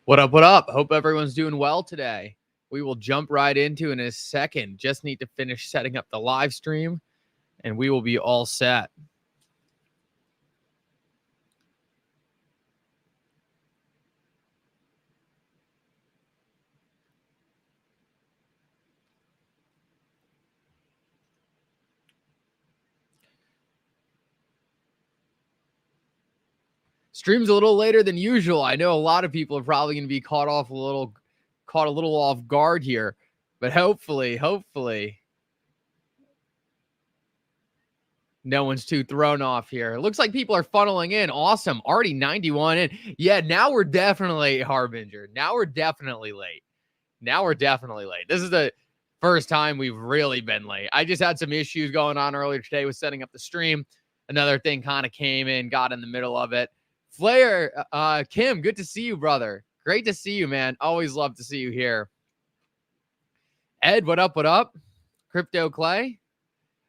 What up? What up? Hope everyone's doing well today. We will jump right into in a second. Just need to finish setting up the live stream and we will be all set. Stream's a little later than usual. I know a lot of people are probably going to be caught a little off guard here, but hopefully no one's too thrown off here. It looks like people are funneling in. Awesome. Already 91 in. Yeah, now we're definitely Harbinger. Now we're definitely late. This is the first time we've really been late. I just had some issues going on earlier today with setting up the stream. Another thing kind of came in, got in the middle of it. Flair, Kim, good to see you, brother. Great to see you, man. Always love to see you here. Ed, what up, what up? Crypto Clay,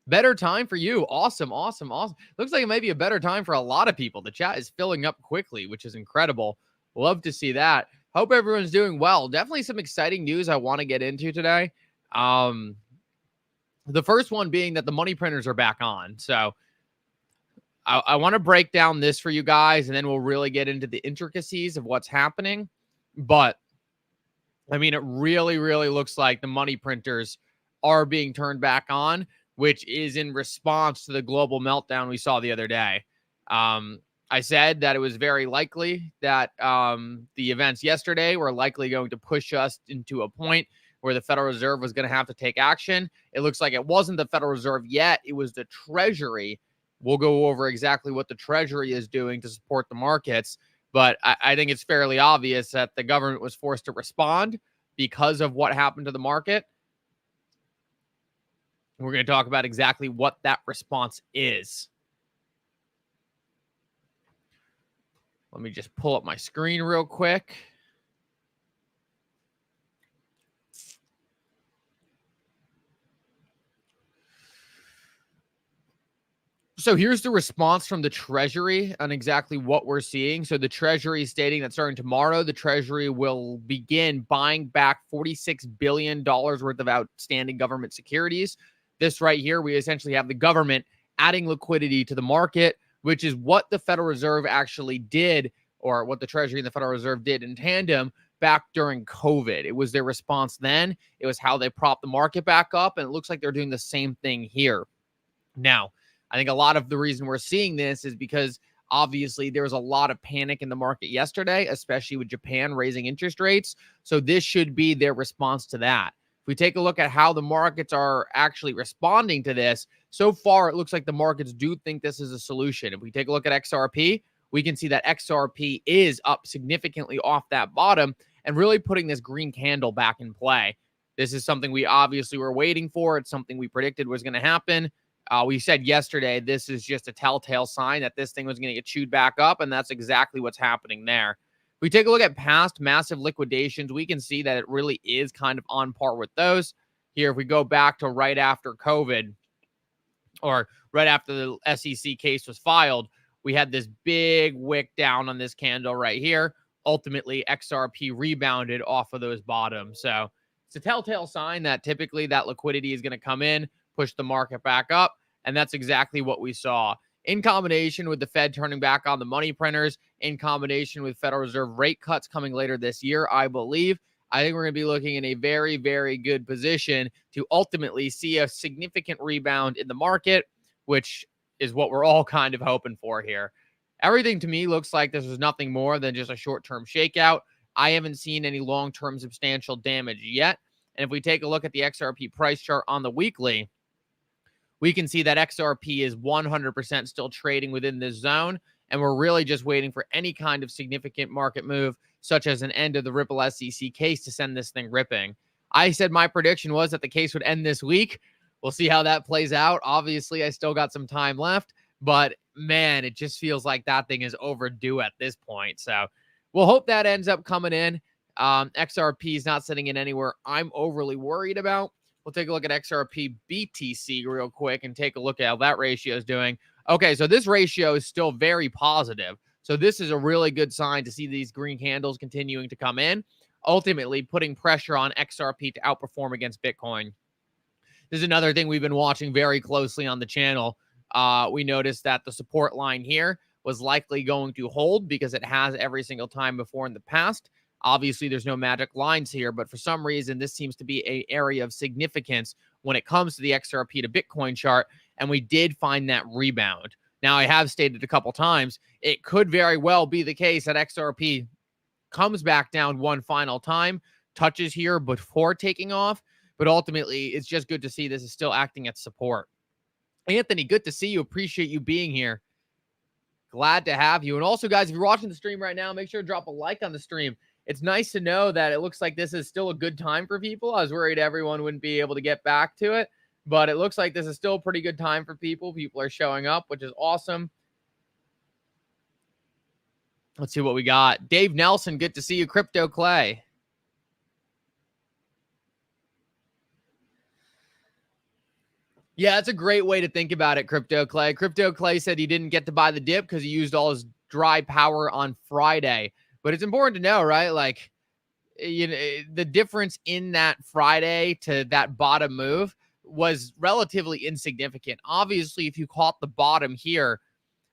better time for you. Awesome. Looks like it may be a better time for a lot of people. The chat is filling up quickly, which is incredible. Love to see that. Hope everyone's doing well. Definitely some exciting news I want to get into today. The first one being that the money printers are back on. So I want to break down this for you guys, and then we'll really get into the intricacies of what's happening. But, I mean, it really looks like the money printers are being turned back on, which is in response to the global meltdown we saw the other day. I said that it was very likely that the events yesterday were likely going to push us into a point where the Federal Reserve was going to have to take action. It looks like it wasn't the Federal Reserve yet. It was the Treasury. We'll go over exactly what the Treasury is doing to support the markets. But I think it's fairly obvious that the government was forced to respond because of what happened to the market. We're going to talk about exactly what that response is. Let me just pull up my screen real quick. So here's the response from the Treasury on exactly what we're seeing. So the Treasury is stating that starting tomorrow, the Treasury will begin buying back $46 billion worth of outstanding government securities. This right here, we essentially have the government adding liquidity to the market, which is what the Federal Reserve actually did, or what the Treasury and the Federal Reserve did in tandem back during COVID. It was their response then. It was how they propped the market back up, and it looks like they're doing the same thing here. Now, I think a lot of the reason we're seeing this is because obviously there was a lot of panic in the market yesterday, especially with Japan raising interest rates. So this should be their response to that. If we take a look at how the markets are actually responding to this, so far it looks like the markets do think this is a solution. If we take a look at XRP, we can see that XRP is up significantly off that bottom and really putting this green candle back in play. This is something we obviously were waiting for. It's something we predicted was going to happen. We said yesterday, this is just a telltale sign that this thing was going to get chewed back up, and that's exactly what's happening there. If we take a look at past massive liquidations, we can see that it really is kind of on par with those. Here, if we go back to right after COVID, or right after the SEC case was filed, we had this big wick down on this candle right here. Ultimately, XRP rebounded off of those bottoms. So it's a telltale sign that typically that liquidity is going to come in, push the market back up. And that's exactly what we saw. In combination with the Fed turning back on the money printers, in combination with Federal Reserve rate cuts coming later this year, I think we're going to be looking in a very good position to ultimately see a significant rebound in the market, which is what we're all kind of hoping for here. Everything to me looks like this was nothing more than just a short-term shakeout. I haven't seen any long-term substantial damage yet. And if we take a look at the XRP price chart on the weekly, we can see that XRP is 100% still trading within this zone, and we're really just waiting for any kind of significant market move, such as an end of the Ripple SEC case to send this thing ripping. I said my prediction was that the case would end this week. We'll see how that plays out. Obviously, I still got some time left, but man, it just feels like that thing is overdue at this point. So we'll hope that ends up coming in. XRP is not sitting in anywhere I'm overly worried about. We'll take a look at XRP BTC real quick and take a look at how that ratio is doing. Okay, so this ratio is still very positive. So So this is a really good sign to see these green candles continuing to come in, ultimately putting pressure on XRP to outperform against Bitcoin. This is another thing we've been watching very closely on the channel. We noticed that the support line here was likely going to hold because it has every single time before in the past. Obviously, there's no magic lines here, but for some reason, this seems to be an area of significance when it comes to the XRP to Bitcoin chart, and we did find that rebound. Now, I have stated a couple times, it could very well be the case that XRP comes back down one final time, touches here before taking off, but ultimately, it's just good to see this is still acting as support. Anthony, good to see you. Appreciate you being here. Glad to have you. And also, guys, if you're watching the stream right now, make sure to drop a like on the stream. It's nice to know that it looks like this is still a good time for people. I was worried everyone wouldn't be able to get back to it, but it looks like this is still a pretty good time for people. People are showing up, which is awesome. Let's see what we got. Dave Nelson, good to see you. Crypto Clay. Yeah, that's a great way to think about it, Crypto Clay. Crypto Clay said he didn't get to buy the dip because he used all his dry power on Friday. But it's important to know, right? Like, you know, the difference in that Friday to that bottom move was relatively insignificant. Obviously, if you caught the bottom here,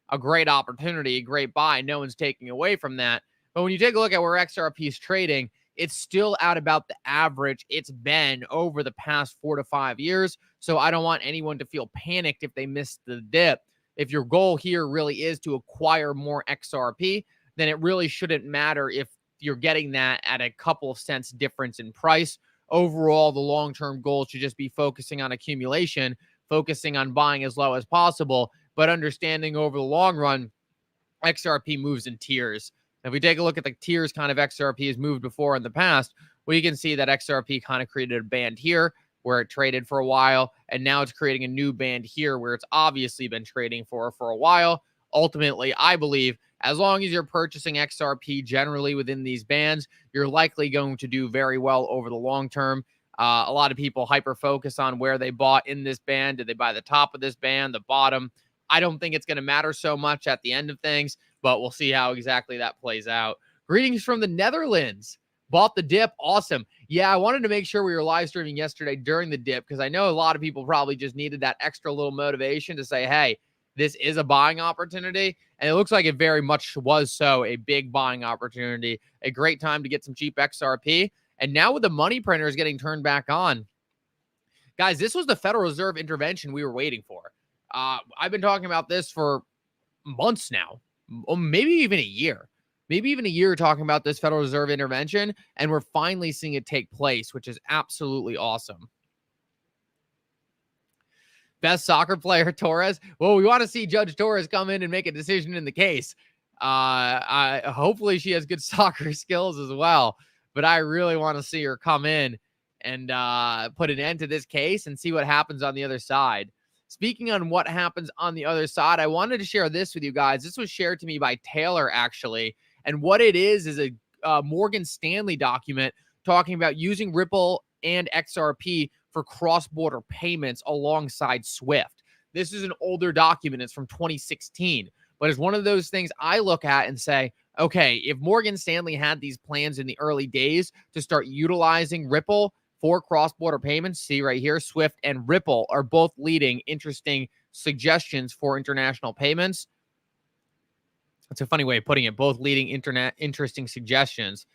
a great opportunity, a great buy. No one's taking away from that. But when you take a look at where XRP is trading, it's still at about the average it's been over the past 4 to 5 years. So I don't want anyone to feel panicked if they missed the dip. If your goal here really is to acquire more XRP, then it really shouldn't matter if you're getting that at a couple of cents difference in price. Overall, the long-term goal should just be focusing on accumulation, focusing on buying as low as possible, but understanding over the long run, XRP moves in tiers. If we take a look at the tiers kind of XRP has moved before in the past, we can see that XRP kind of created a band here where it traded for a while, and now it's creating a new band here where it's obviously been trading for a while. Ultimately, I believe as long as you're purchasing XRP generally within these bands, you're likely going to do very well over the long term. A lot of people hyper-focus on where they bought in this band. Did they buy the top of this band, the bottom? I don't think it's going to matter so much at the end of things, but we'll see how exactly that plays out. Greetings from the Netherlands. Bought the dip. Awesome. Yeah, I wanted to make sure we were live streaming yesterday during the dip because I know a lot of people probably just needed that extra little motivation to say, hey, this is a buying opportunity. And it looks like it very much was so, a big buying opportunity, a great time to get some cheap XRP. And now with the money printers getting turned back on, guys, this was the Federal Reserve intervention we were waiting for. I've been talking about this for months now, maybe even a year. Maybe even a year talking about this Federal Reserve intervention, and we're finally seeing it take place, which is absolutely awesome. Best soccer player, Torres. Well, we want to see Judge Torres come in and make a decision in the case. Hopefully she has good soccer skills as well, but I really want to see her come in and put an end to this case and see what happens on the other side. Speaking on what happens on the other side, I wanted to share this with you guys. This was shared to me by Taylor, actually. And what it is a Morgan Stanley document talking about using Ripple and XRP for cross-border payments alongside SWIFT. This is an older document. It's from 2016. But it's one of those things I look at and say, okay, if Morgan Stanley had these plans in the early days to start utilizing Ripple for cross-border payments, see right here, SWIFT and Ripple are both leading interesting suggestions for international payments. It's a funny way of putting it, both leading interesting suggestions.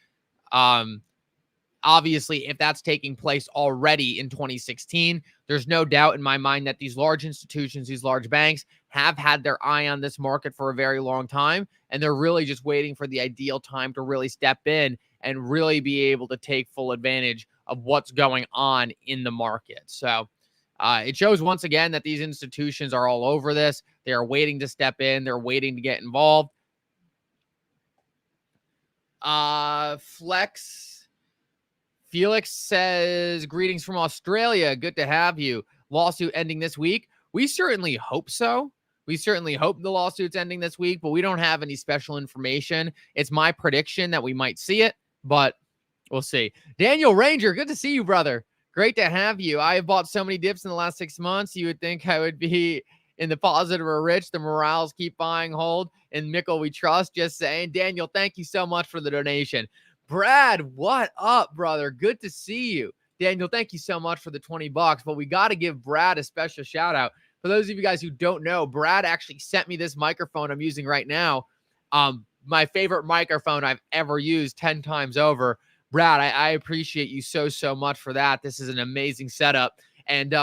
Obviously, if that's taking place already in 2016, there's no doubt in my mind that these large institutions, these large banks have had their eye on this market for a very long time, and they're really just waiting for the ideal time to really step in and really be able to take full advantage of what's going on in the market. So it shows once again that these institutions are all over this. They are waiting to step in. They're waiting to get involved. Felix says, greetings from Australia. Good to have you. Lawsuit ending this week. We certainly hope so. We certainly hope the lawsuit's ending this week, but we don't have any special information. It's my prediction that we might see it, but we'll see. Daniel Ranger, good to see you, brother. Great to have you. I have bought so many dips in the last 6 months. You would think I would be In the positive are rich, the morals keep buying hold. In Mickle we trust. Just saying. Daniel, thank you so much for the donation. Brad, what up, brother? Good to see you. Daniel, thank you so much for the $20. But we got to give Brad a special shout out. For those of you guys who don't know, Brad actually sent me this microphone I'm using right now. My favorite microphone I've ever used 10 times over. Brad, I appreciate you so much for that. This is an amazing setup. And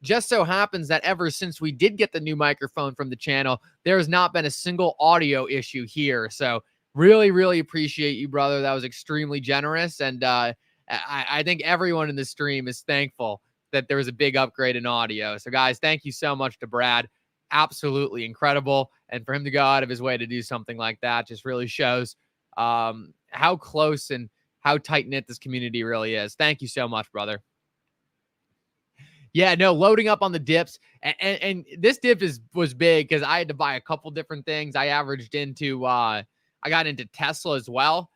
just so happens that ever since we did get the new microphone from the channel, there has not been a single audio issue here. So really appreciate you, brother. That was extremely generous. And I think everyone in the stream is thankful that there was a big upgrade in audio. So guys, thank you so much to Brad. Absolutely incredible. And for him to go out of his way to do something like that just really shows how close and how tight-knit this community really is. Thank you so much, brother. Yeah, no, loading up on the dips. And this dip was big because I had to buy a couple different things. I averaged into, I got into Tesla as well.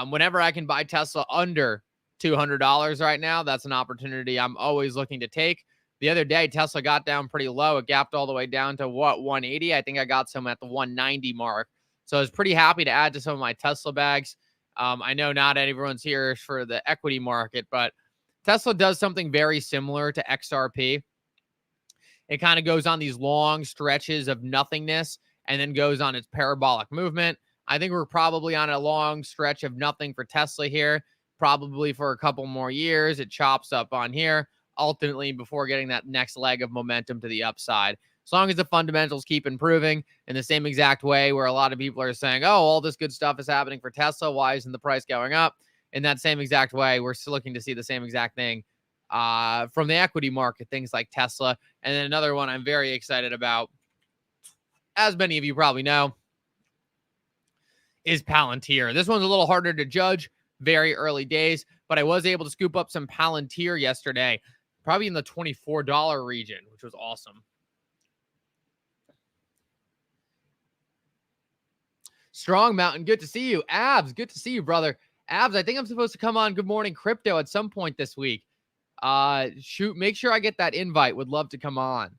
Whenever I can buy Tesla under $200 right now, that's an opportunity I'm always looking to take. The other day, Tesla got down pretty low. It gapped all the way down to 180. I think I got some at the 190 mark. So I was pretty happy to add to some of my Tesla bags. I know not everyone's here for the equity market, but Tesla does something very similar to XRP. It kind of goes on these long stretches of nothingness and then goes on its parabolic movement. I think we're probably on a long stretch of nothing for Tesla here, probably for a couple more years. It chops up on here, ultimately before getting that next leg of momentum to the upside. As long as the fundamentals keep improving in the same exact way where a lot of people are saying, oh, all this good stuff is happening for Tesla, why isn't the price going up? In that same exact way, we're still looking to see the same exact thing from the equity market, things like Tesla. And then another one I'm very excited about, as many of you probably know, is Palantir. This one's a little harder to judge, very early days, but I was able to scoop up some Palantir yesterday, probably in the $24 region, which was awesome. Strong Mountain, good to see you. Abs, good to see you, brother. Abs, I think I'm supposed to come on Good Morning Crypto at some point this week. Make sure I get that invite. Would love to come on.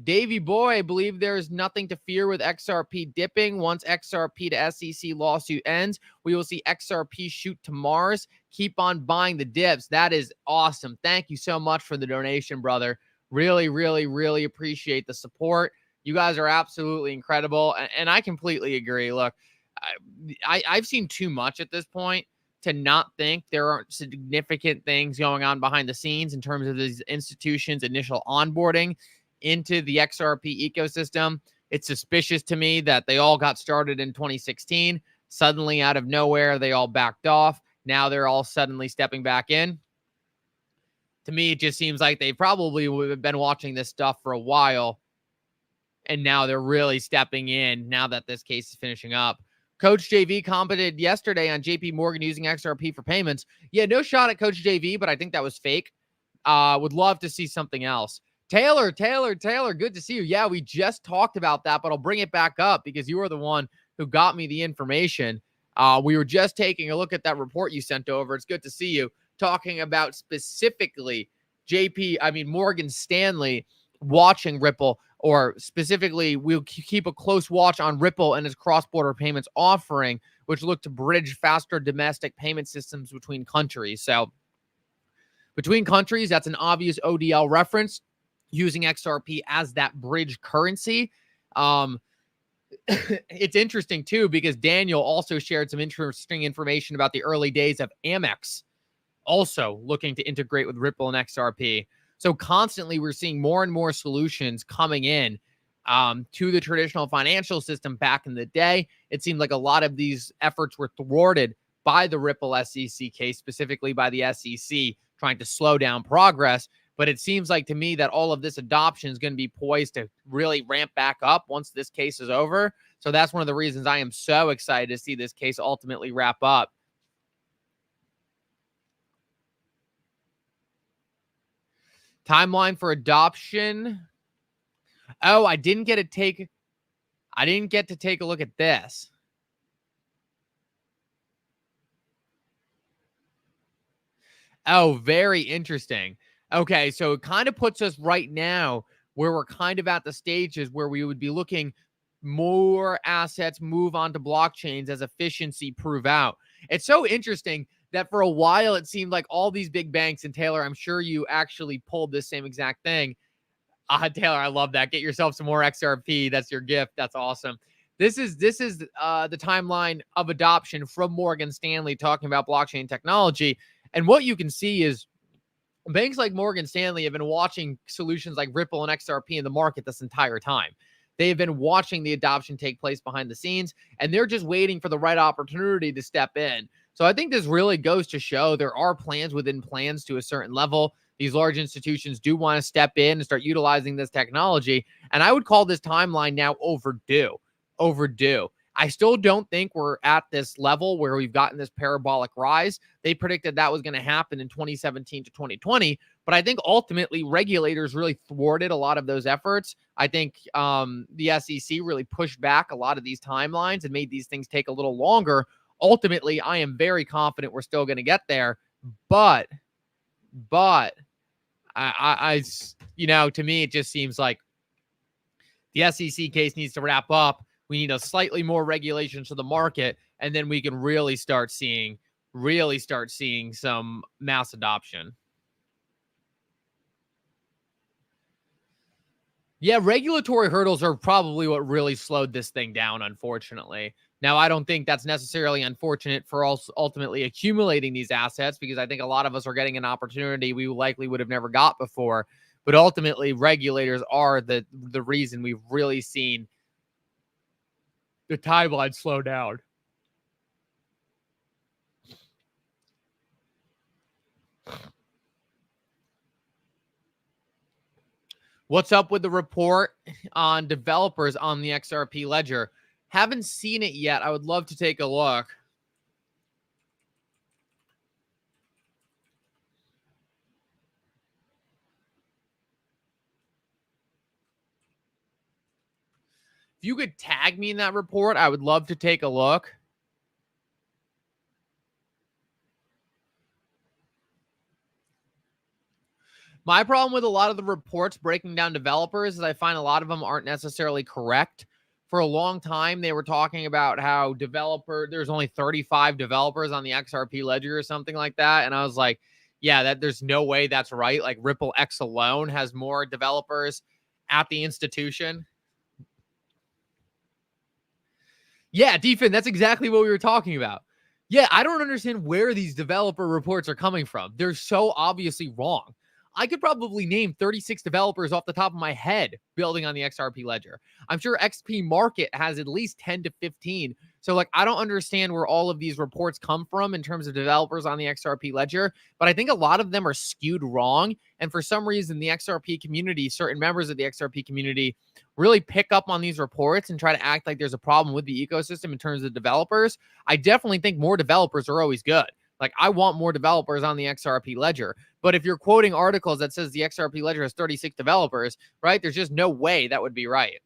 Davey Boy, I believe there's nothing to fear with XRP dipping. Once XRP to SEC lawsuit ends, we will see XRP shoot to Mars. Keep on buying the dips. That is awesome. Thank you so much for the donation, brother. Really appreciate the support. You guys are absolutely incredible. And I completely agree. Look, I've seen too much at this point to not think there aren't significant things going on behind the scenes in terms of these institutions' initial onboarding into the XRP ecosystem. It's suspicious to me that they all got started in 2016. Suddenly, out of nowhere, they all backed off. Now they're all suddenly stepping back in. To me, it just seems like they probably would have been watching this stuff for a while, and now they're really stepping in now that this case is finishing up. Coach JV commented yesterday on JP Morgan using XRP for payments. Yeah, no shot at Coach JV, but I think that was fake. Would love to see something else. Taylor, good to see you. Yeah, we just talked about that, but I'll bring it back up because you were the one who got me the information. We were just taking a look at that report you sent over. It's good to see you talking about specifically Morgan Stanley watching Ripple, or specifically, we'll keep a close watch on Ripple and its cross-border payments offering, which look to bridge faster domestic payment systems between countries. So between countries, that's an obvious ODL reference, using XRP as that bridge currency. It's interesting, too, because Daniel also shared some interesting information about the early days of Amex also looking to integrate with Ripple and XRP. So constantly we're seeing more and more solutions coming in to the traditional financial system. Back in the day, it seemed like a lot of these efforts were thwarted by the Ripple SEC case, specifically by the SEC trying to slow down progress. But it seems like to me that all of this adoption is going to be poised to really ramp back up once this case is over. So that's one of the reasons I am so excited to see this case ultimately wrap up. Timeline for adoption. Oh, I didn't get to take a look at this. Oh, very interesting. Okay, so it kind of puts us right now where we're kind of at the stages where we would be looking more assets move onto blockchains as efficiency prove out. It's so interesting that for a while it seemed like all these big banks, and Taylor, I'm sure you actually pulled this same exact thing. Taylor, I love that. Get yourself some more XRP. That's your gift. That's awesome. This is the timeline of adoption from Morgan Stanley talking about blockchain technology. And what you can see is banks like Morgan Stanley have been watching solutions like Ripple and XRP in the market this entire time. They have been watching the adoption take place behind the scenes, and they're just waiting for the right opportunity to step in. So I think this really goes to show there are plans within plans to a certain level. These large institutions do want to step in and start utilizing this technology. And I would call this timeline now overdue. Overdue. I still don't think we're at this level where we've gotten this parabolic rise. They predicted that was going to happen in 2017 to 2020. But I think ultimately regulators really thwarted a lot of those efforts. I think the SEC really pushed back a lot of these timelines and made these things take a little longer. Ultimately, I am very confident we're still going to get there. But I to me, it just seems like the SEC case needs to wrap up. We need a slightly more regulation to the market, and then we can really start seeing some mass adoption. Yeah, regulatory hurdles are probably what really slowed this thing down, unfortunately. Now, I don't think that's necessarily unfortunate for us ultimately accumulating these assets, because I think a lot of us are getting an opportunity we likely would have never got before. But ultimately, regulators are the reason we've really seen the timeline slow down. What's up with the report on developers on the XRP ledger? Haven't seen it yet. I would love to take a look. If you could tag me in that report, I would love to take a look. My problem with a lot of the reports breaking down developers is I find a lot of them aren't necessarily correct. For a long time, they were talking about how there's only 35 developers on the XRP ledger or something like that. And I was like, yeah, there's no way that's right. Like Ripple X alone has more developers at the institution. Yeah, Defin, that's exactly what we were talking about. Yeah, I don't understand where these developer reports are coming from. They're so obviously wrong. I could probably name 36 developers off the top of my head building on the XRP ledger. I'm sure XP Market has at least 10 to 15. So, like, I don't understand where all of these reports come from in terms of developers on the XRP ledger, but I think a lot of them are skewed wrong. And for some reason, the XRP community, certain members of the XRP community, really pick up on these reports and try to act like there's a problem with the ecosystem in terms of developers. I definitely think more developers are always good. Like, I want more developers on the XRP ledger. But if you're quoting articles that says the XRP ledger has 36 developers, right, there's just no way that would be right.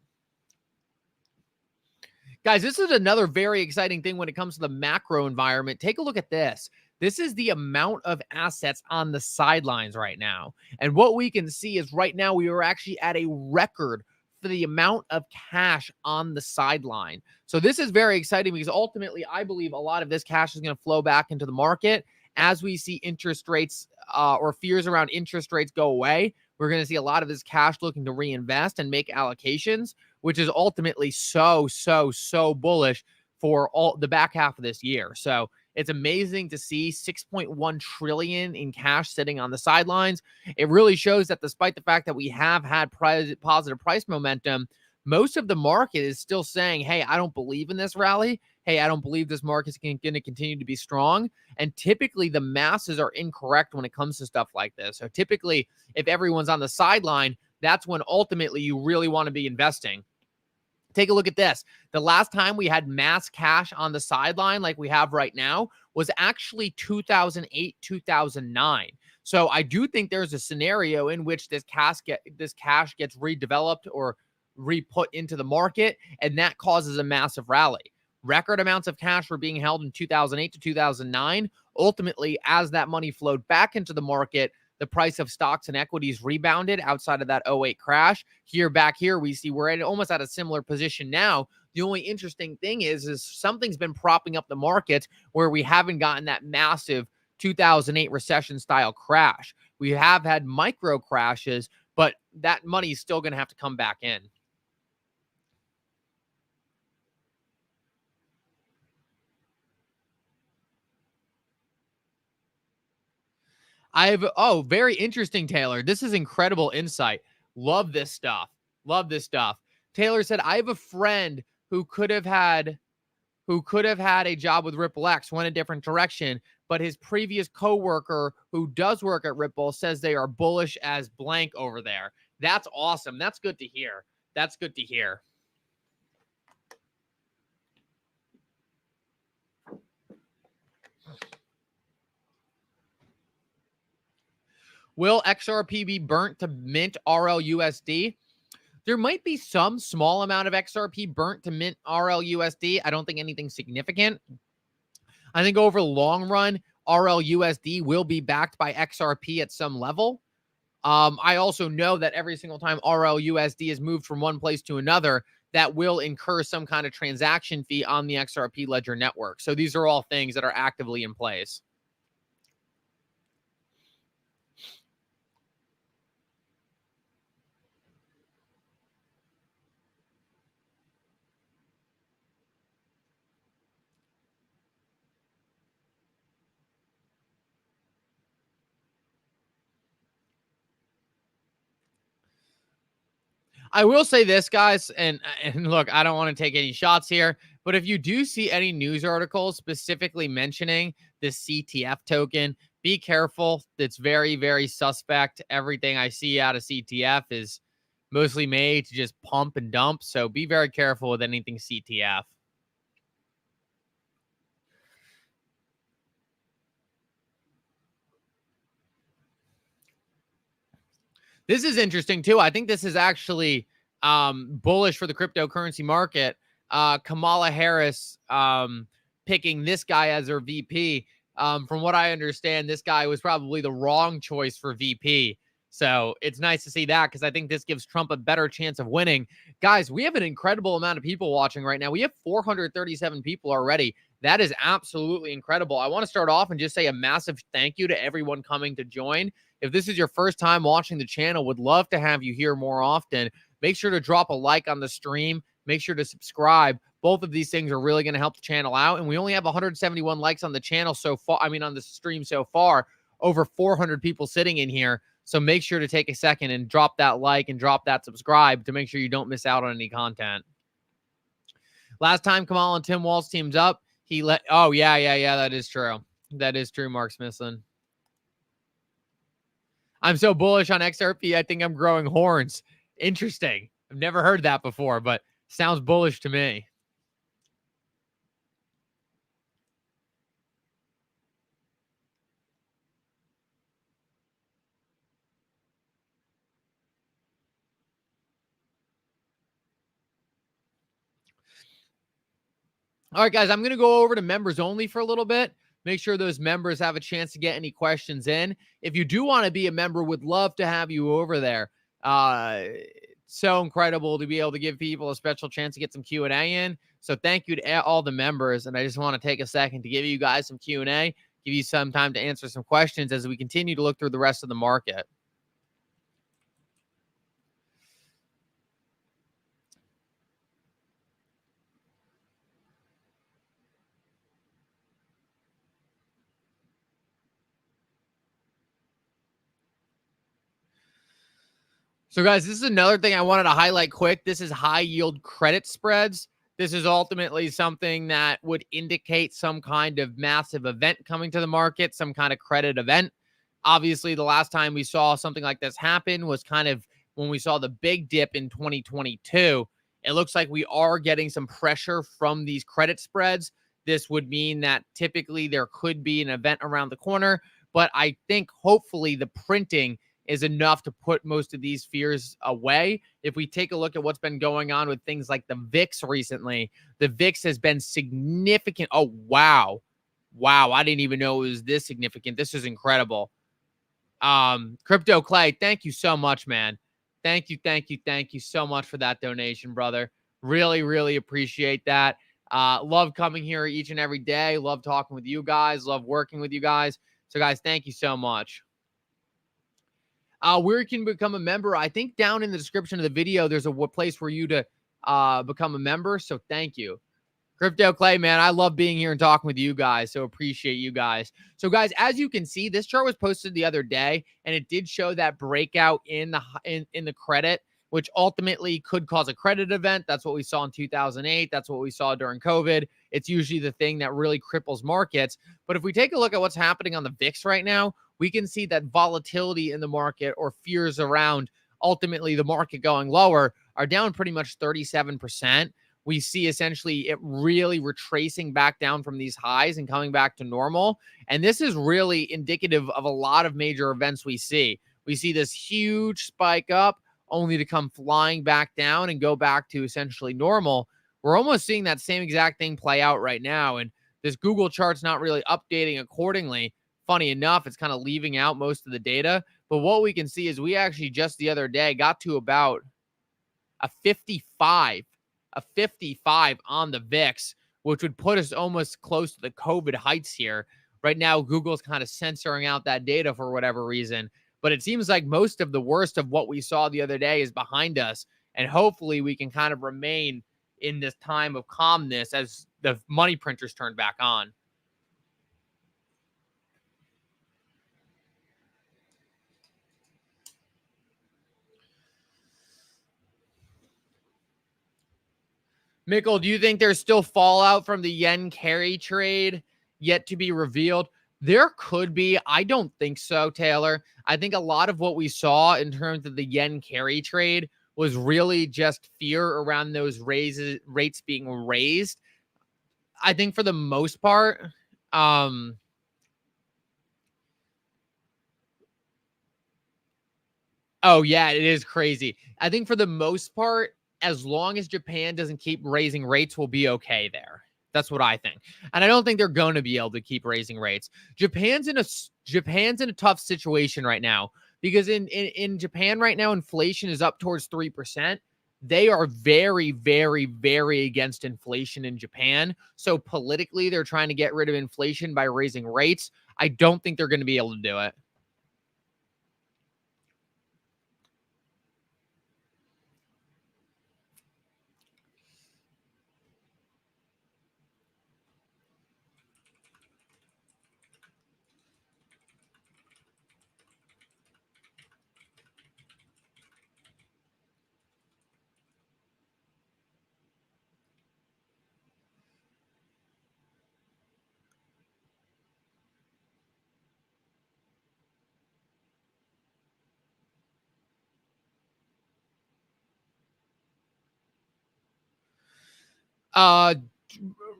Guys, this is another very exciting thing when it comes to the macro environment. Take a look at this. This is the amount of assets on the sidelines right now. And what we can see is right now we are actually at a record for the amount of cash on the sideline. So this is very exciting because ultimately I believe a lot of this cash is going to flow back into the market as we see interest rates or fears around interest rates go away. We're going to see a lot of this cash looking to reinvest and make allocations, which is ultimately so bullish for all the back half of this year. So it's amazing to see 6.1 trillion in cash sitting on the sidelines. It really shows that despite the fact that we have had positive price momentum, most of the market is still saying, hey, I don't believe in this rally. Hey, I don't believe this market's going to continue to be strong. And typically the masses are incorrect when it comes to stuff like this. So typically, if everyone's on the sideline, that's when ultimately you really want to be investing. Take a look at this. The last time we had mass cash on the sideline like we have right now was actually 2008, 2009. So I do think there's a scenario in which this cash gets redeveloped or re-put into the market, and that causes a massive rally. Record amounts of cash were being held in 2008 to 2009. Ultimately, as that money flowed back into the market, the price of stocks and equities rebounded outside of that '08 crash. Back here, we see we're almost at a similar position now. The only interesting thing is something's been propping up the market where we haven't gotten that massive 2008 recession style crash. We have had micro crashes, but that money is still going to have to come back in. Very interesting, Taylor. This is incredible insight. Love this stuff. Love this stuff. Taylor said, I have a friend who could have had a job with Ripple X, went a different direction, but his previous coworker who does work at Ripple says they are bullish as blank over there. That's awesome. That's good to hear. That's good to hear. Will XRP be burnt to mint RLUSD? There might be some small amount of XRP burnt to mint RLUSD. I don't think anything significant. I think over the long run, RLUSD will be backed by XRP at some level. I also know that every single time RLUSD is moved from one place to another, that will incur some kind of transaction fee on the XRP Ledger network. So these are all things that are actively in place. I will say this, guys, and look, I don't want to take any shots here, but if you do see any news articles specifically mentioning this CTF token, be careful. It's very, very suspect. Everything I see out of CTF is mostly made to just pump and dump, so be very careful with anything CTF. This is interesting too. I think this is actually bullish for the cryptocurrency market. Kamala Harris picking this guy as her VP. From what I understand, this guy was probably the wrong choice for VP. So it's nice to see that because I think this gives Trump a better chance of winning. Guys, we have an incredible amount of people watching right now. We have 437 people already. That is absolutely incredible. I want to start off and just say a massive thank you to everyone coming to join. If this is your first time watching the channel, would love to have you here more often. Make sure to drop a like on the stream. Make sure to subscribe. Both of these things are really going to help the channel out. And we only have 171 likes on the channel so far. I mean, on the stream so far, over 400 people sitting in here. So make sure to take a second and drop that like and drop that subscribe to make sure you don't miss out on any content. Last time Kamal and Tim Walz teamed up, oh, yeah, that is true. That is true, Mark Smithson. I'm so bullish on XRP, I think I'm growing horns. Interesting. I've never heard that before, but sounds bullish to me. All right, guys, I'm going to go over to members only for a little bit. Make sure those members have a chance to get any questions in. If you do want to be a member, would love to have you over there. So incredible to be able to give people a special chance to get some Q&A in. So thank you to all the members. And I just want to take a second to give you guys some Q&A, give you some time to answer some questions as we continue to look through the rest of the market. So, guys, this is another thing I wanted to highlight quick. This is high yield credit spreads. This is ultimately something that would indicate some kind of massive event coming to the market, some kind of credit event. Obviously, the last time we saw something like this happen was kind of when we saw the big dip in 2022. It looks like we are getting some pressure from these credit spreads. This would mean that typically there could be an event around the corner, but I think hopefully the printing is enough to put most of these fears away. If we take a look at what's been going on with things like the VIX recently, the VIX has been significant. Oh, wow. Wow. I didn't even know it was this significant. This is incredible. Crypto Clay, thank you so much, man. Thank you so much for that donation, brother. Really, really appreciate that. Love coming here each and every day. Love talking with you guys. Love working with you guys. So, guys, thank you so much. Where you can become a member, I think down in the description of the video, there's a place for you to become a member. So, thank you. Crypto Clay, man, I love being here and talking with you guys. So appreciate you guys. So guys, as you can see, this chart was posted the other day, and it did show that breakout in the credit, which ultimately could cause a credit event. That's what we saw in 2008. That's what we saw during COVID. It's usually the thing that really cripples markets. But if we take a look at what's happening on the VIX right now, we can see that volatility in the market, or fears around ultimately the market going lower, are down pretty much 37%. We see essentially it really retracing back down from these highs and coming back to normal. And this is really indicative of a lot of major events we see. We see this huge spike up only to come flying back down and go back to essentially normal. We're almost seeing that same exact thing play out right now. And this Google chart's not really updating accordingly. Funny enough, it's kind of leaving out most of the data. But what we can see is we actually just the other day got to about a 55 on the VIX, which would put us almost close to the COVID heights here. Right now, Google's kind of censoring out that data for whatever reason, but it seems like most of the worst of what we saw the other day is behind us, and hopefully we can kind of remain in this time of calmness as the money printers turn back on. Mickle, do you think there's still fallout from the yen carry trade yet to be revealed? There could be. I don't think so, Taylor. I think a lot of what we saw in terms of the yen carry trade was really just fear around those rates being raised. I think for the most part, oh yeah, it is crazy. I think for the most part, as long as Japan doesn't keep raising rates, we'll be okay there. That's what I think. And I don't think they're going to be able to keep raising rates. Japan's in a tough situation right now because in Japan right now, inflation is up towards 3%. They are very, very, very against inflation in Japan. So politically, they're trying to get rid of inflation by raising rates. I don't think they're going to be able to do it.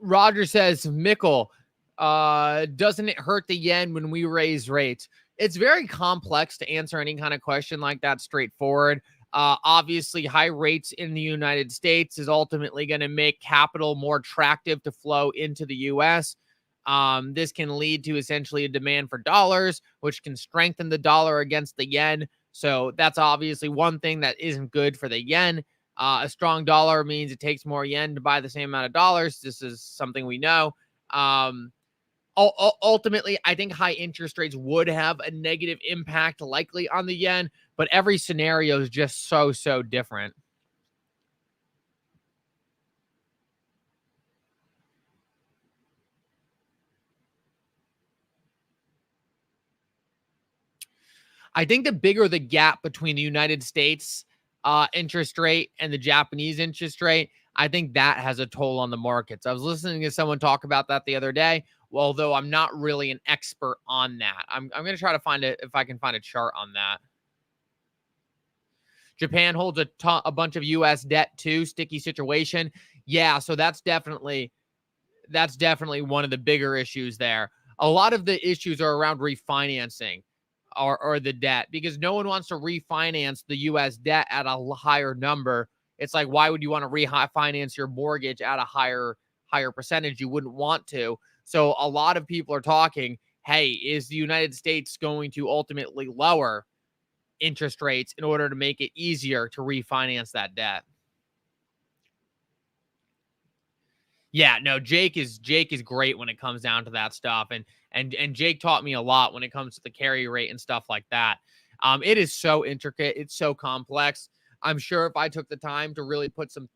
Roger says, Mickle, doesn't it hurt the yen when we raise rates? It's very complex to answer any kind of question like that straightforward. Obviously, high rates in the United States is ultimately going to make capital more attractive to flow into the U.S. This can lead to essentially a demand for dollars, which can strengthen the dollar against the yen. So that's obviously one thing that isn't good for the yen. A strong dollar means it takes more yen to buy the same amount of dollars. This is something we know. Ultimately, I think high interest rates would have a negative impact likely on the yen, but every scenario is just so different. I think the bigger the gap between the United States interest rate and the Japanese interest rate, I think that has a toll on the markets. I was listening to someone talk about that the other day. Well, although I'm not really an expert on that, I'm going to try to find it if I can find a chart on that. Japan holds a bunch of U.S. debt too. Sticky situation. Yeah, so that's definitely one of the bigger issues there. A lot of the issues are around refinancing or the debt because no one wants to refinance the U.S. debt at a higher number. It's like, why would you want to refinance your mortgage at a higher percentage? You wouldn't want to. So a lot of people are talking, hey, is the United States going to ultimately lower interest rates in order to make it easier to refinance that debt? Yeah, no, Jake is great when it comes down to that stuff, and Jake taught me a lot when it comes to the carry rate and stuff like that. It is so intricate, it's so complex. I'm sure if I took the time to really put some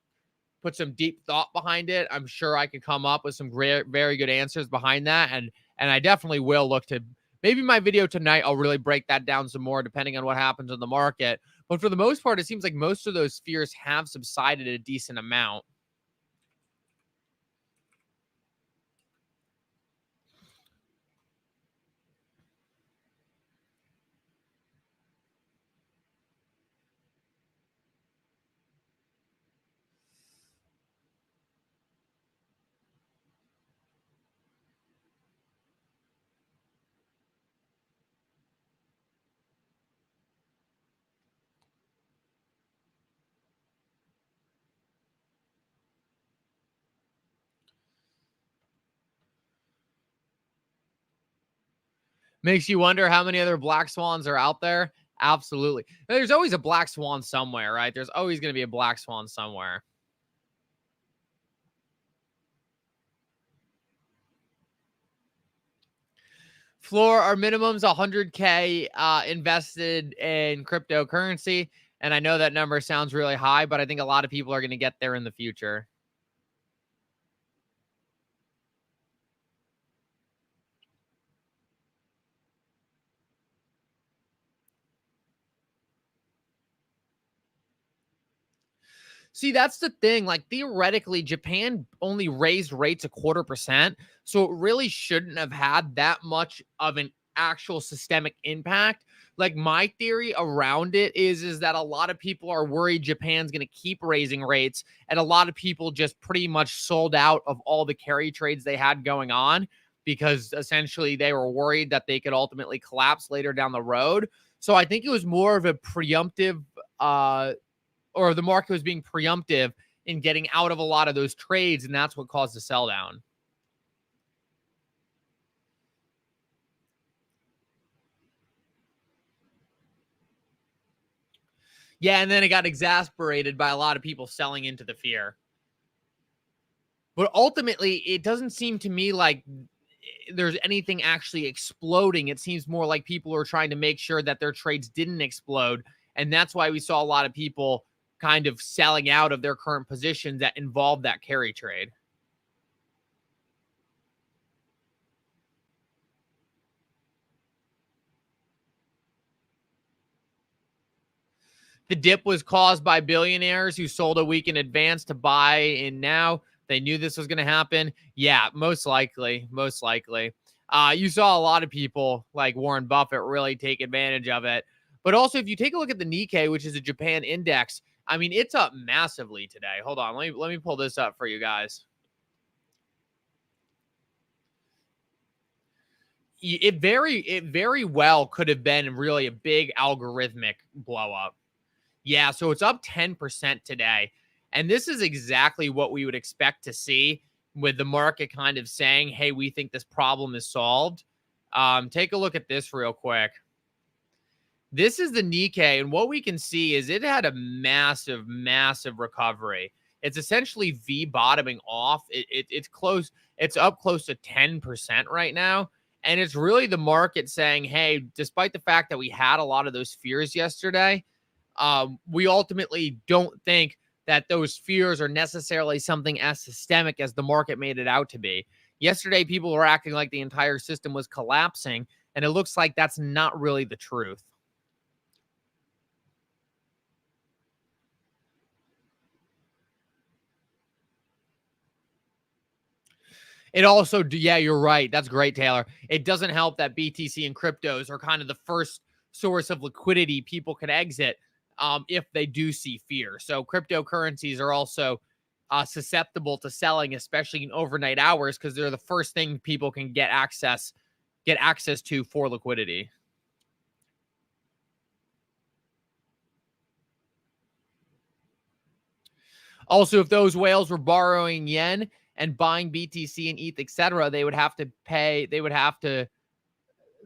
deep thought behind it, I'm sure I could come up with some great, very good answers behind that, and I definitely will look to maybe my video tonight. I'll really break that down some more, depending on what happens in the market. But for the most part, it seems like most of those fears have subsided a decent amount. Makes you wonder how many other black swans are out there. Absolutely. There's always a black swan somewhere, right? There's always going to be a black swan somewhere. Floor, our minimum's 100K invested in cryptocurrency. And I know that number sounds really high, but I think a lot of people are going to get there in the future. See, that's the thing. Like, theoretically, Japan only raised rates 0.25%. So it really shouldn't have had that much of an actual systemic impact. Like, my theory around it is that a lot of people are worried Japan's going to keep raising rates. And a lot of people just pretty much sold out of all the carry trades they had going on because essentially they were worried that they could ultimately collapse later down the road. So I think it was more of a preemptive or the market was being preemptive in getting out of a lot of those trades, and that's what caused the sell down. Yeah, and then it got exasperated by a lot of people selling into the fear. But ultimately, it doesn't seem to me like there's anything actually exploding. It seems more like people are trying to make sure that their trades didn't explode. And that's why we saw a lot of people kind of selling out of their current positions that involved that carry trade. The dip was caused by billionaires who sold a week in advance to buy in now. They knew this was going to happen. Yeah, most likely. Most likely. You saw a lot of people like Warren Buffett really take advantage of it. But also, if you take a look at the Nikkei, which is a Japan index, I mean, it's up massively today. Hold on. Let me pull this up for you guys. It very well could have been really a big algorithmic blow up. Yeah, so it's up 10% today. And this is exactly what we would expect to see with the market kind of saying, hey, we think this problem is solved. Take a look at this real quick. This is the Nikkei, and what we can see is it had a massive, massive recovery. It's essentially V bottoming off. It's close. It's up close to 10% right now. And it's really the market saying, hey, despite the fact that we had a lot of those fears yesterday, we ultimately don't think that those fears are necessarily something as systemic as the market made it out to be. Yesterday, people were acting like the entire system was collapsing, and it looks like that's not really the truth. It also, yeah, you're right. That's great, Taylor. It doesn't help that BTC and cryptos are kind of the first source of liquidity people can exit if they do see fear. So cryptocurrencies are also susceptible to selling, especially in overnight hours, because they're the first thing people can get access to for liquidity. Also, if those whales were borrowing yen and buying BTC and ETH, etc., they would have to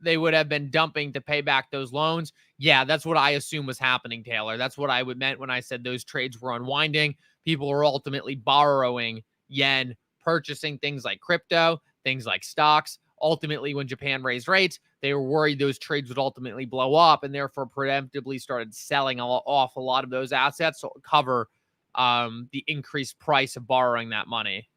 they would have been dumping to pay back those loans. Yeah, that's what I assume was happening, Taylor. That's what I meant when I said those trades were unwinding. People are ultimately borrowing yen, purchasing things like crypto, things like stocks. Ultimately, when Japan raised rates, they were worried those trades would ultimately blow up, and therefore preemptively started selling off a lot of those assets to cover the increased price of borrowing that money.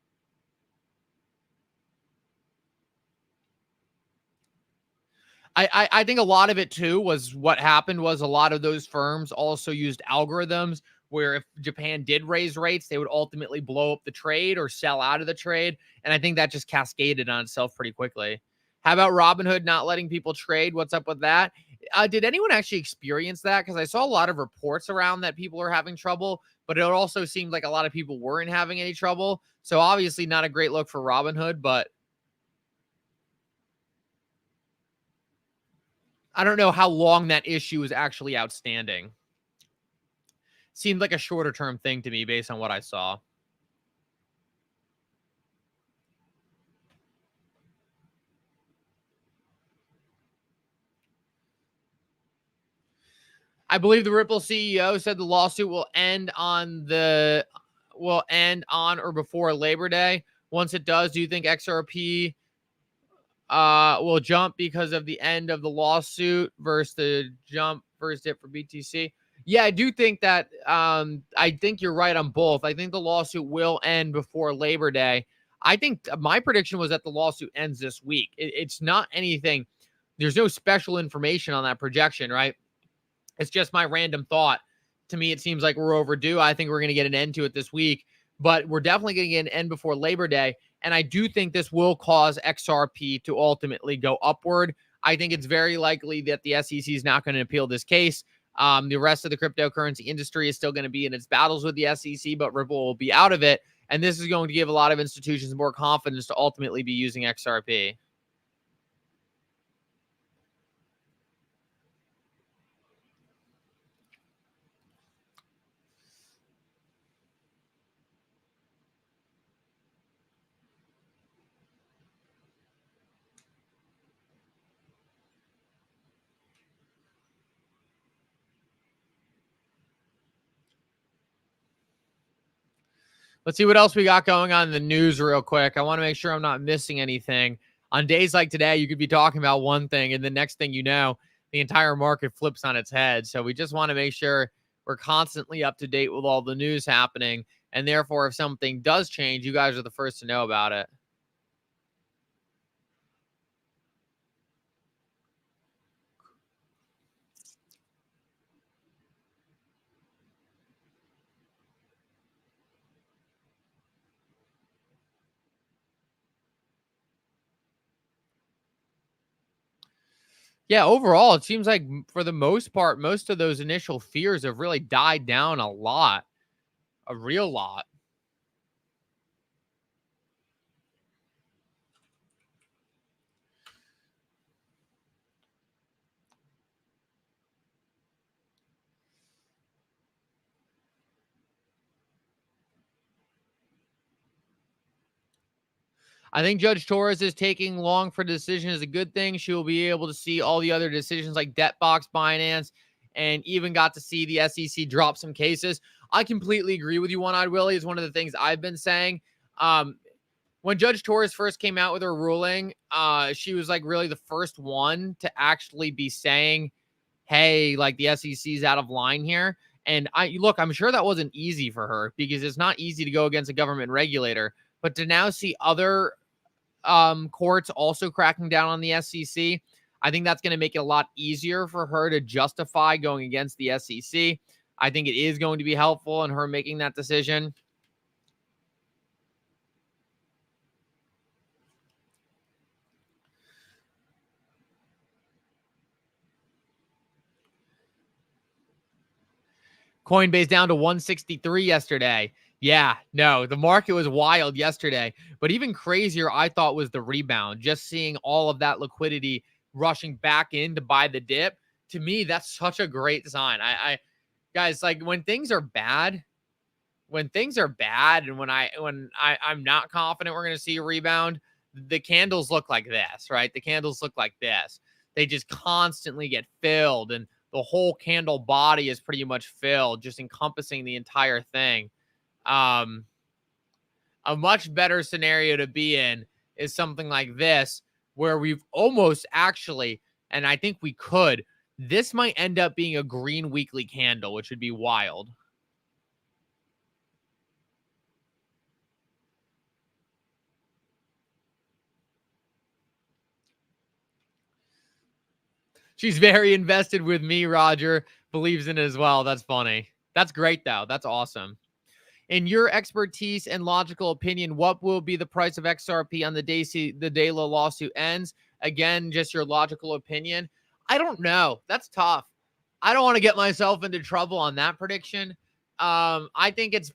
I think a lot of it too was what happened was a lot of those firms also used algorithms where if Japan did raise rates, they would ultimately blow up the trade or sell out of the trade. And I think that just cascaded on itself pretty quickly. How about Robinhood not letting people trade? What's up with that? Did anyone actually experience that? Because I saw a lot of reports around that people are having trouble, but it also seemed like a lot of people weren't having any trouble. So obviously not a great look for Robinhood, but I don't know how long that issue is actually outstanding. Seemed like a shorter term thing to me based on what I saw. I believe the Ripple CEO said the lawsuit will end on or before Labor Day. Once it does, do you think XRP will jump because of the end of the lawsuit versus the jump versus dip for BTC? Yeah, I do think that I think you're right on both. I think the lawsuit will end before Labor Day. I think my prediction was that the lawsuit ends this week. It's not anything. There's no special information on that projection, right? It's just my random thought. To me, it seems like we're overdue. I think we're going to get an end to it this week, but we're definitely going to get an end before Labor Day. And I do think this will cause XRP to ultimately go upward. I think it's very likely that the SEC is not going to appeal this case. The rest of the cryptocurrency industry is still going to be in its battles with the SEC, but Ripple will be out of it. And this is going to give a lot of institutions more confidence to ultimately be using XRP. Let's see what else we got going on in the news real quick. I want to make sure I'm not missing anything. On days like today, you could be talking about one thing, and the next thing you know, the entire market flips on its head. So we just want to make sure we're constantly up to date with all the news happening. And therefore, if something does change, you guys are the first to know about it. Yeah, overall, it seems like for the most part, most of those initial fears have really died down a lot, a real lot. I think Judge Torres is taking long for the decision is a good thing. She will be able to see all the other decisions like Debtbox, Binance, and even got to see the SEC drop some cases. I completely agree with you, One-Eyed Willie. Is one of the things I've been saying. When Judge Torres first came out with her ruling, she was like really the first one to actually be saying, hey, like the SEC's out of line here. And I'm sure that wasn't easy for her because it's not easy to go against a government regulator. But to now see other courts also cracking down on the SEC, I think that's going to make it a lot easier for her to justify going against the SEC. I think it is going to be helpful in her making that decision. Coinbase down to 163 yesterday. Yeah, no, the market was wild yesterday. But even crazier, I thought, was the rebound. Just seeing all of that liquidity rushing back in to buy the dip. To me, that's such a great sign. I guys, like when things are bad, and when I'm not confident we're going to see a rebound, the candles look like this, right? The candles look like this. they just constantly get filled, and the whole candle body is pretty much filled, just encompassing the entire thing. A much better scenario to be in is something like this, where we've almost actually, and I think we could, this might end up being a green weekly candle, which would be wild. She's very invested with me, Roger. Believes in it as well. That's funny. That's great, though. That's awesome. In your expertise and logical opinion, what will be the price of XRP on the day the lawsuit ends? Again, just your logical opinion. I don't know. That's tough. I don't want to get myself into trouble on that prediction. I think it's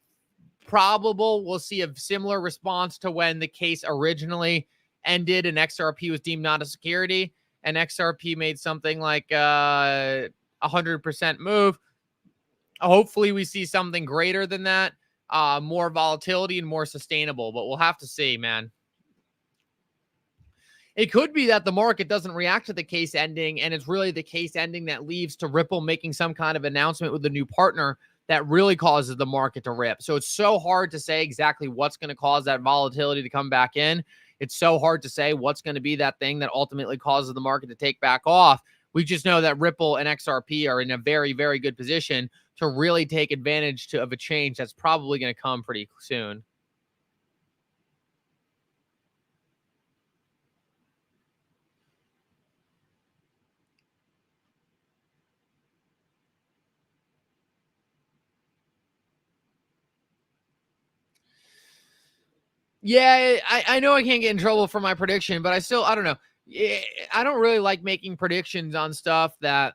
probable we'll see a similar response to when the case originally ended and XRP was deemed not a security, and XRP made something like 100% move. Hopefully we see something greater than that, more volatility and more sustainable, but we'll have to see, man. It could be that the market doesn't react to the case ending, and it's really the case ending that leads to Ripple making some kind of announcement with a new partner that really causes the market to rip. So it's so hard to say exactly what's going to cause that volatility to come back in. It's so hard to say what's going to be that thing that ultimately causes the market to take back off. We just know that Ripple and XRP are in a very, very good position to really take advantage of a change that's probably going to come pretty soon. Yeah, I know I can't get in trouble for my prediction, but I don't know. I don't really like making predictions on stuff that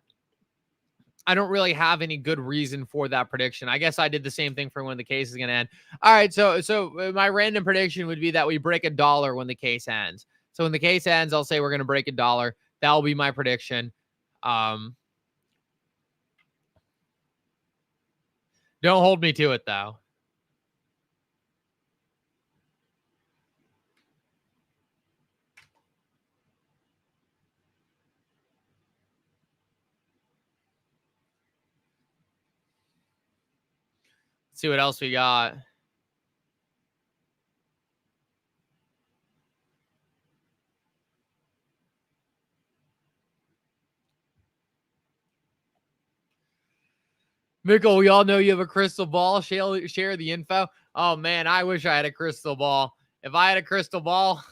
I don't really have any good reason for that prediction. I guess I did the same thing for when the case is going to end. All right, so my random prediction would be that we break $1 when the case ends. So when the case ends, I'll say we're going to break $1. That will be my prediction. Don't hold me to it, though. Let's see what else we got. Mikkel, we all know you have a crystal ball. Share the info. Oh, man, I wish I had a crystal ball. If I had a crystal ball,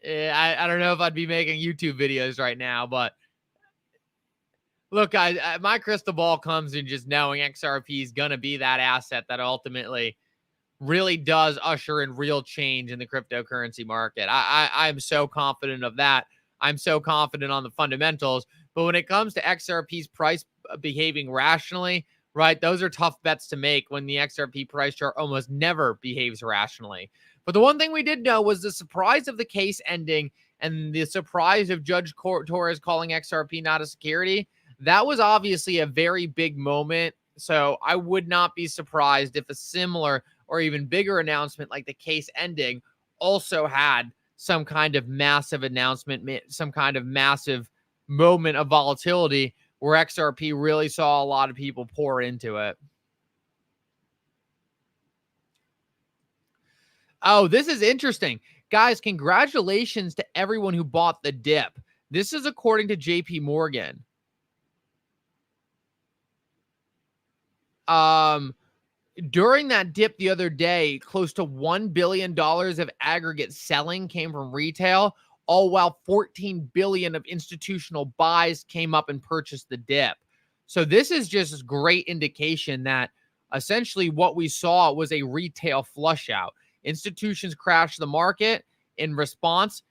I don't know if I'd be making YouTube videos right now. But look, guys, my crystal ball comes in just knowing XRP is going to be that asset that ultimately really does usher in real change in the cryptocurrency market. I'm so confident of that. I'm so confident on the fundamentals. But when it comes to XRP's price behaving rationally, right, those are tough bets to make when the XRP price chart almost never behaves rationally. But the one thing we did know was the surprise of the case ending and the surprise of Judge Torres calling XRP not a security. That was obviously a very big moment. So I would not be surprised if a similar or even bigger announcement like the case ending also had some kind of massive announcement, some kind of massive moment of volatility where XRP really saw a lot of people pour into it. Oh, this is interesting. Guys, congratulations to everyone who bought the dip. This is according to JP Morgan. During that dip the other day, close to $1 billion of aggregate selling came from retail, all while $14 billion of institutional buys came up and purchased the dip. So this is just a great indication that essentially what we saw was a retail flush out. Institutions crashed the market. In response,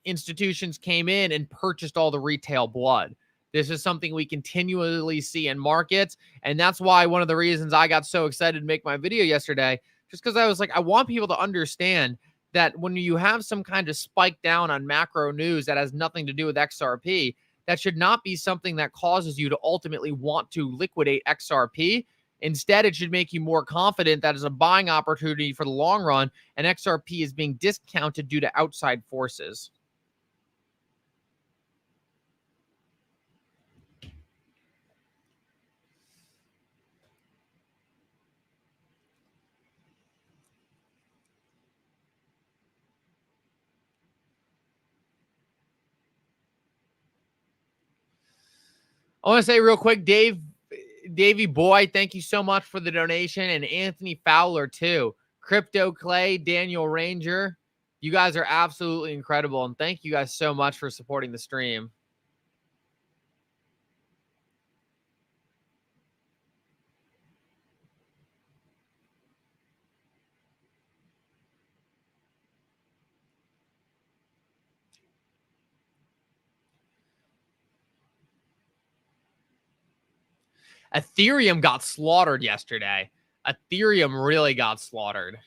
institutions came in and purchased all the retail blood. This is something we continually see in markets. And that's why one of the reasons I got so excited to make my video yesterday, just because I was like, I want people to understand that when you have some kind of spike down on macro news that has nothing to do with XRP, that should not be something that causes you to ultimately want to liquidate XRP. Instead, it should make you more confident that it's a buying opportunity for the long run, and XRP is being discounted due to outside forces. I want to say real quick, Davey Boy, thank you so much for the donation, and Anthony Fowler too. Crypto Clay, Daniel Ranger, you guys are absolutely incredible, and thank you guys so much for supporting the stream. Ethereum got slaughtered yesterday. Ethereum really got slaughtered.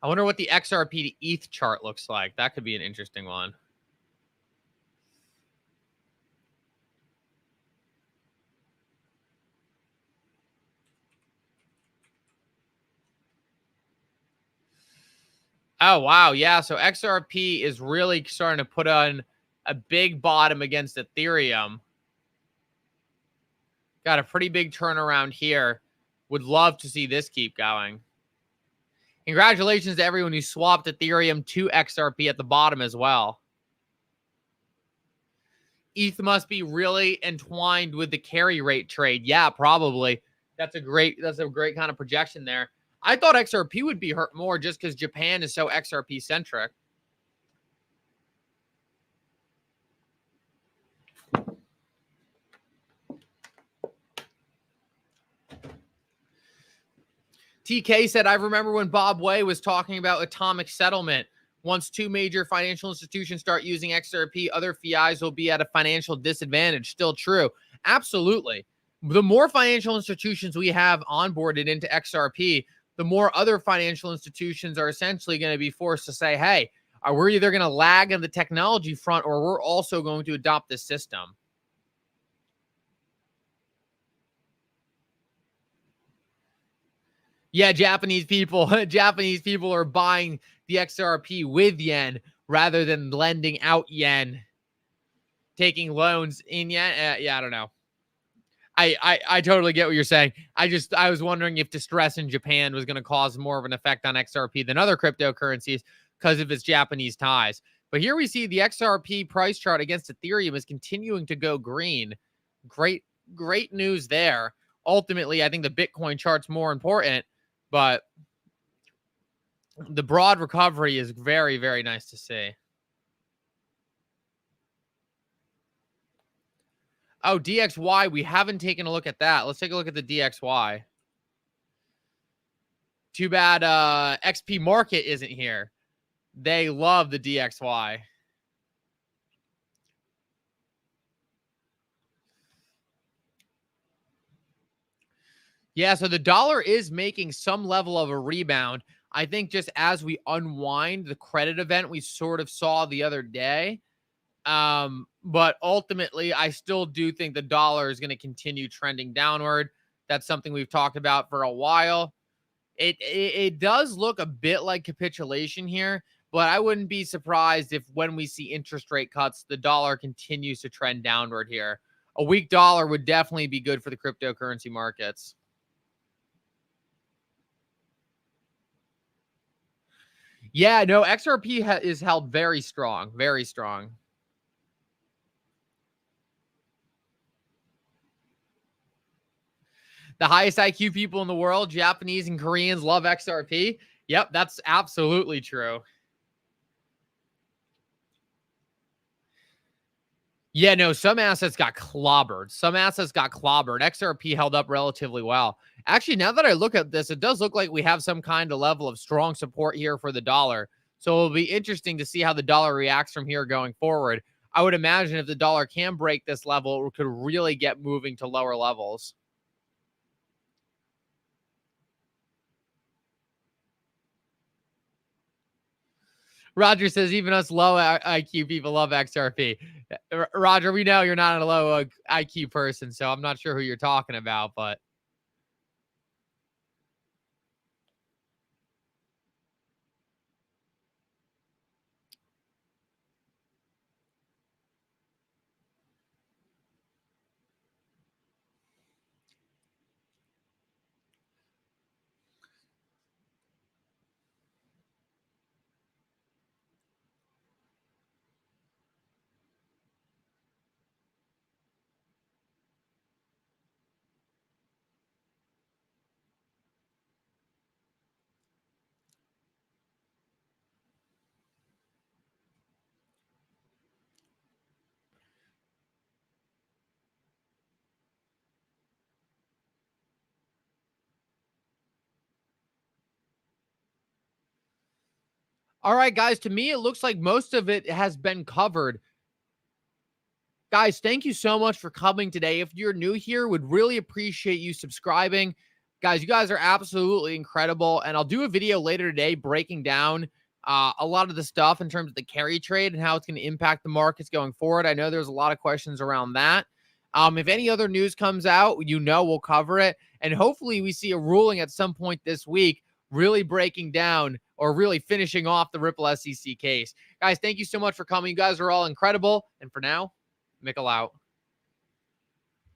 I wonder what the XRP to ETH chart looks like. That could be an interesting one. Oh, wow. Yeah. So XRP is really starting to put on a big bottom against Ethereum. Got a pretty big turnaround here. Would love to see this keep going. Congratulations to everyone who swapped Ethereum to XRP at the bottom as well. ETH must be really entwined with the carry rate trade. Yeah, probably. That's a great kind of projection there. I thought XRP would be hurt more just because Japan is so XRP centric. TK said, I remember when Bob Way was talking about atomic settlement. Once two major financial institutions start using XRP, other FIs will be at a financial disadvantage. Still true. Absolutely. The more financial institutions we have onboarded into XRP, the more other financial institutions are essentially going to be forced to say, hey, we're either going to lag on the technology front or we're also going to adopt this system. Yeah, Japanese people are buying the XRP with yen rather than lending out yen, taking loans in yen. Yeah, I don't know. I totally get what you're saying. I was wondering if distress in Japan was going to cause more of an effect on XRP than other cryptocurrencies because of its Japanese ties. But here we see the XRP price chart against Ethereum is continuing to go green. Great news there. Ultimately, I think the Bitcoin chart's more important, but the broad recovery is very, very nice to see. Oh, DXY, we haven't taken a look at that. Let's take a look at the DXY. Too bad XP Market isn't here. They love the DXY. Yeah, so the dollar is making some level of a rebound. I think just as we unwind the credit event we sort of saw the other day. But ultimately, I still do think the dollar is going to continue trending downward. That's something we've talked about for a while. It does look a bit like capitulation here, but I wouldn't be surprised if when we see interest rate cuts, the dollar continues to trend downward here. A weak dollar would definitely be good for the cryptocurrency markets. Yeah, no, XRP is held very strong, very strong. The highest IQ people in the world, Japanese and Koreans, love XRP. Yep, that's absolutely true. Yeah, no, some assets got clobbered. XRP held up relatively well. Actually, now that I look at this, it does look like we have some kind of level of strong support here for the dollar. So it'll be interesting to see how the dollar reacts from here going forward. I would imagine if the dollar can break this level, it could really get moving to lower levels. Roger says even us low IQ people love XRP. Roger, we know you're not a low IQ person, so I'm not sure who you're talking about, but All right, guys, to me, it looks like most of it has been covered. Guys, thank you so much for coming today. If you're new here, would really appreciate you subscribing. Guys, you guys are absolutely incredible. And I'll do a video later today breaking down a lot of the stuff in terms of the carry trade and how it's going to impact the markets going forward. I know there's a lot of questions around that. If any other news comes out, we'll cover it. And hopefully we see a ruling at some point this week, really breaking down or really finishing off the Ripple SEC case. Guys, thank you so much for coming. You guys are all incredible. And for now, Mikkel out.